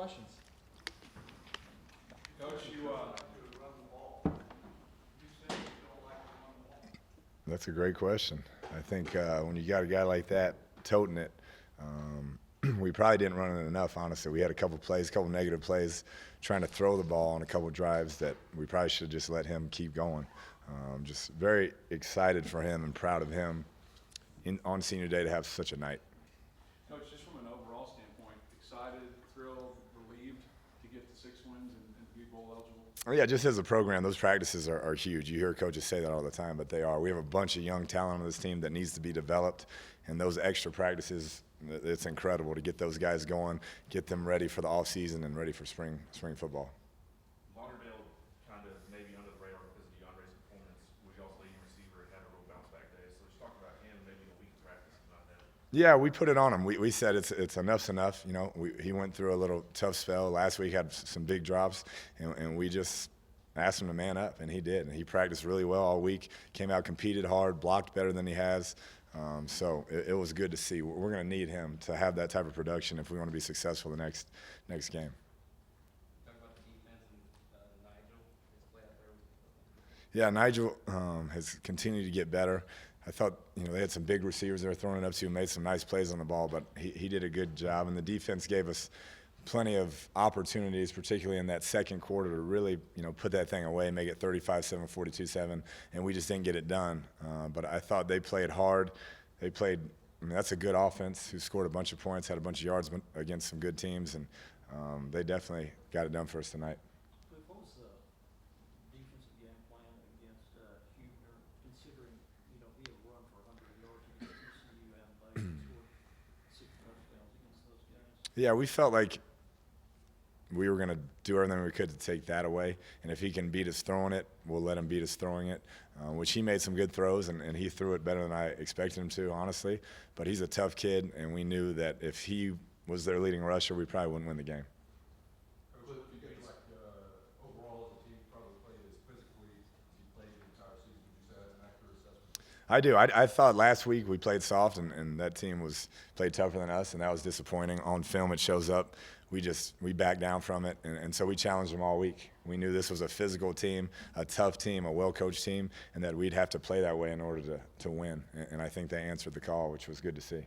questions. Coach, That's a great question. I think when you got a guy like that toting it, we probably didn't run it enough, honestly. We had a couple plays, a couple negative plays, trying to throw the ball on a couple drives that we probably should have just let him keep going. Just very excited for him and proud of him on senior day to have such a night. Coach, just from an overall standpoint, excited, thrilled, relieved to get to 6 wins and be bowl eligible? Yeah, just as a program, those practices are huge. You hear coaches say that all the time, but they are. We have a bunch of young talent on this team that needs to be developed, and those extra practices, it's incredible to get those guys going, get them ready for the off season and ready for spring football. Lauderdale kind of maybe under the radar because of DeAndre's performance. Was y'all's leading receiver had a real bounce back day. So just talk about him maybe in a week of practice about that. Yeah, we put it on him. We said it's enough's enough. You know, he went through a little tough spell last week, had some big drops, and we just asked him to man up, and he did. And he practiced really well all week. Came out, competed hard, blocked better than he has. So it was good to see. We're going to need him to have that type of production if we want to be successful the next game. Talk about the defense and Nigel, his play out there. Yeah, Nigel has continued to get better. I thought, they had some big receivers they were throwing it up to, made some nice plays on the ball, but he did a good job. And the defense gave us plenty of opportunities, particularly in that second quarter, to really, put that thing away, make it 35-7, 42-7, and we just didn't get it done. But I thought they played hard. They played. That's a good offense who scored a bunch of points, had a bunch of yards against some good teams, and they definitely got it done for us tonight. Kliff, what was the defensive game plan against Huebner, considering, he had run for 100 yards against TCU and they scored 6 touchdowns against those guys? Yeah, we felt like we were going to do everything we could to take that away. And if he can beat us throwing it, we'll let him beat us throwing it, which he made some good throws, and he threw it better than I expected him to, honestly. But he's a tough kid, and we knew that if he was their leading rusher, we probably wouldn't win the game. Kliff, you guys overall as a team probably played as physically as you played the entire season. Would you say that's an accurate assessment? I do. I thought last week we played soft, and that team played tougher than us, and that was disappointing. On film, it shows up. We backed down from it, and so we challenged them all week. We knew this was a physical team, a tough team, a well-coached team, and that we'd have to play that way in order to win. And I think they answered the call, which was good to see.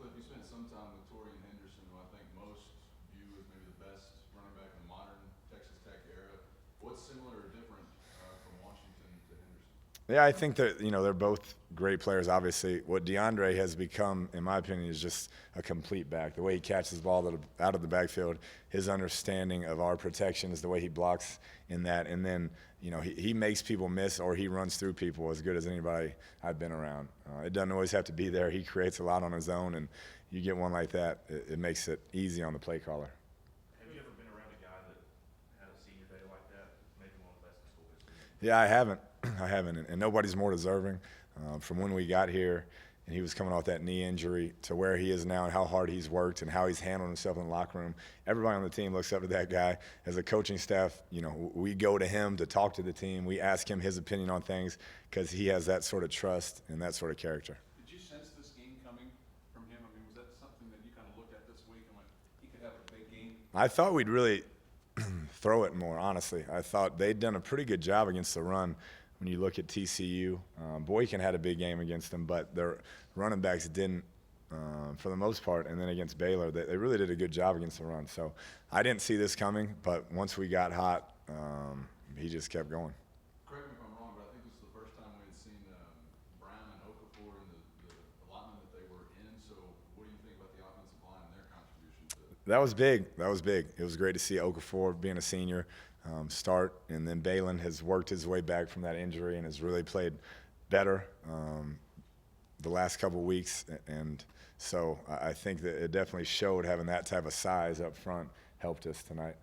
Kliff, you spent some time with Torian Henderson, who I think most view as maybe the best running back in the modern Texas Tech era. What's similar or different from Washington to Henderson? Yeah, I think that they're both great players. Obviously, what DeAndre has become, in my opinion, is just a complete back. The way he catches the ball out of the backfield, his understanding of our protections, the way he blocks in that, and then he makes people miss or he runs through people as good as anybody I've been around. It doesn't always have to be there. He creates a lot on his own, and you get one like that, it makes it easy on the play caller. Have you ever been around a guy that had a senior day like that? Maybe one of the best in school history. Yeah, I haven't. And nobody's more deserving. From when we got here, and he was coming off that knee injury to where he is now and how hard he's worked and how he's handled himself in the locker room. Everybody on the team looks up to that guy. As a coaching staff, we go to him to talk to the team. We ask him his opinion on things because he has that sort of trust and that sort of character. Did you sense this game coming from him? I mean, was that something that you kind of looked at this week and went, he could have a big game? I thought we'd really throw it more, honestly. I thought they'd done a pretty good job against the run. When you look at TCU, Boykin had a big game against them, but their running backs didn't for the most part. And then against Baylor, they really did a good job against the run. So I didn't see this coming, but once we got hot, he just kept going. Correct me if I'm wrong, but I think this is the first time we had seen Brown and Okafor in the allotment that they were in. So what do you think about the offensive line and their contribution to it? That was big. It was great to see Okafor being a senior start, and then Balin has worked his way back from that injury and has really played better the last couple of weeks. And so I think that it definitely showed having that type of size up front helped us tonight.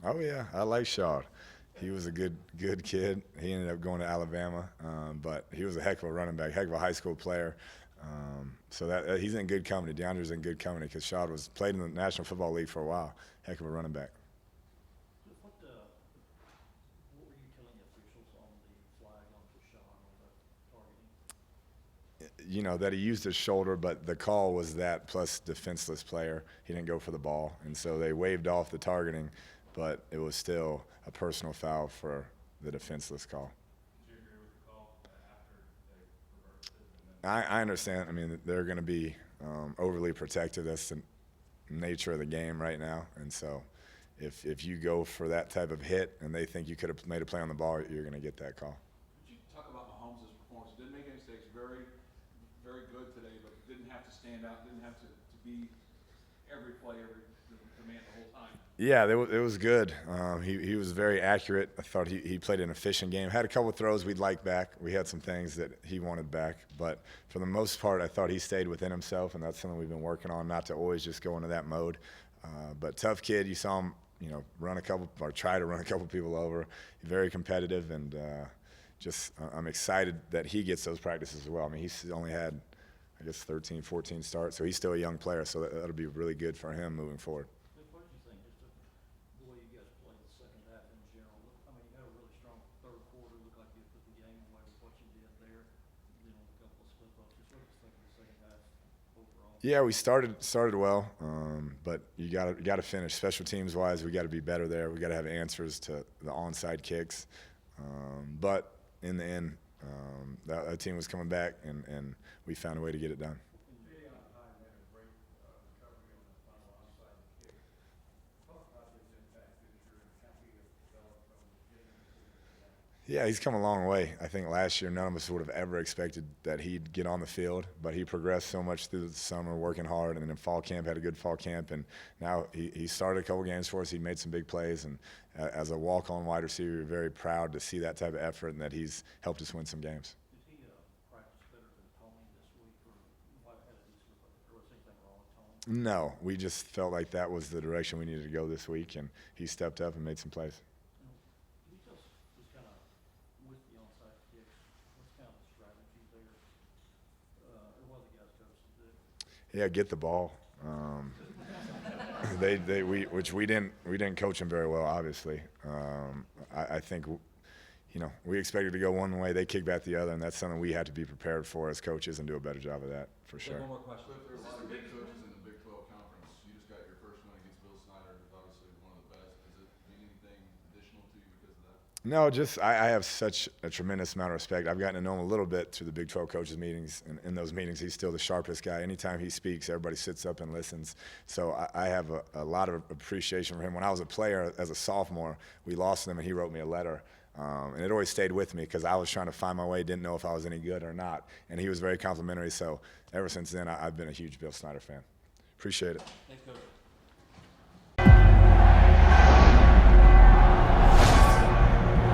Oh, yeah, I like Shaw. He was a good kid. He ended up going to Alabama, but he was a heck of a running back, heck of a high school player. So that he's in good company. DeAndre's in good company because Shaw played in the National Football League for a while. Heck of a running back. What were you telling officials on the flag on Deshaun on the targeting? you know, that he used his shoulder, but the call was that plus defenseless player. He didn't go for the ball, and so they waved off the targeting, but it was still a personal foul for the defenseless call. Did you agree with the call after they reversed it? And then I understand. I mean, they're going to be overly protective. That's the nature of the game right now, and so if you go for that type of hit and they think you could have made a play on the ball, you're going to get that call. Could you talk about Mahomes' performance? Didn't make any mistakes, very, very good today, but didn't have to stand out, didn't have to be every play, the man the whole time. Yeah, it was good. He was very accurate. I thought he played an efficient game. Had a couple of throws we'd like back. We had some things that he wanted back. But for the most part, I thought he stayed within himself, and that's something we've been working on, not to always just go into that mode. But tough kid. You saw him, you know, try to run a couple people over. Very competitive, and I'm excited that he gets those practices as well. I mean, he's only had, I guess, 13, 14 starts, so he's still a young player. So that'll be really good for him moving forward. Cliff, what did you think, just the way you guys played the second half in general? I mean, you had a really strong third quarter. Looked like you put the game away with what you did there. You know, with a couple of slip-ups. Just what did you think of the second half overall? Yeah, we started well, but you got to finish. Special teams wise, we got to be better there. We got to have answers to the onside kicks. But in the end, that team was coming back, and we found a way to get it done. Yeah, he's come a long way. I think last year none of us would have ever expected that he'd get on the field, but he progressed so much through the summer, working hard, and then in fall camp, had a good fall camp, and now he started a couple games for us. He made some big plays, and as a walk-on wide receiver, we're very proud to see that type of effort and that he's helped us win some games. Did he practice better than Tony this week, or what had a decent, or was anything wrong with Tony? No, we just felt like that was the direction we needed to go this week, and he stepped up and made some plays. Can you tell us just kind of with the onside kicks, what's kind of the strategy there? Or what the guys coach to do? Yeah, get the ball. We didn't coach them very well, obviously. I think, you know, we expected to go one way, they kick back the other, and that's something we had to be prepared for as coaches and do a better job of that, for sure. One more question. Cliff, there are a lot of good coaches in the Big 12 conference. You just got your first win against Bill Snyder, who's obviously one of the best. Does it mean anything additional to you because of that? No, just I have such a tremendous amount of respect. I've gotten to know him a little bit through the Big 12 coaches meetings, and in those meetings, he's still the sharpest guy. Anytime he speaks, everybody sits up and listens. So I have a lot of appreciation for him. When I was a player as a sophomore, we lost him, and he wrote me a letter. And it always stayed with me because I was trying to find my way, didn't know if I was any good or not. And he was very complimentary. So ever since then, I've been a huge Bill Snyder fan. Appreciate it. Thanks, Coach.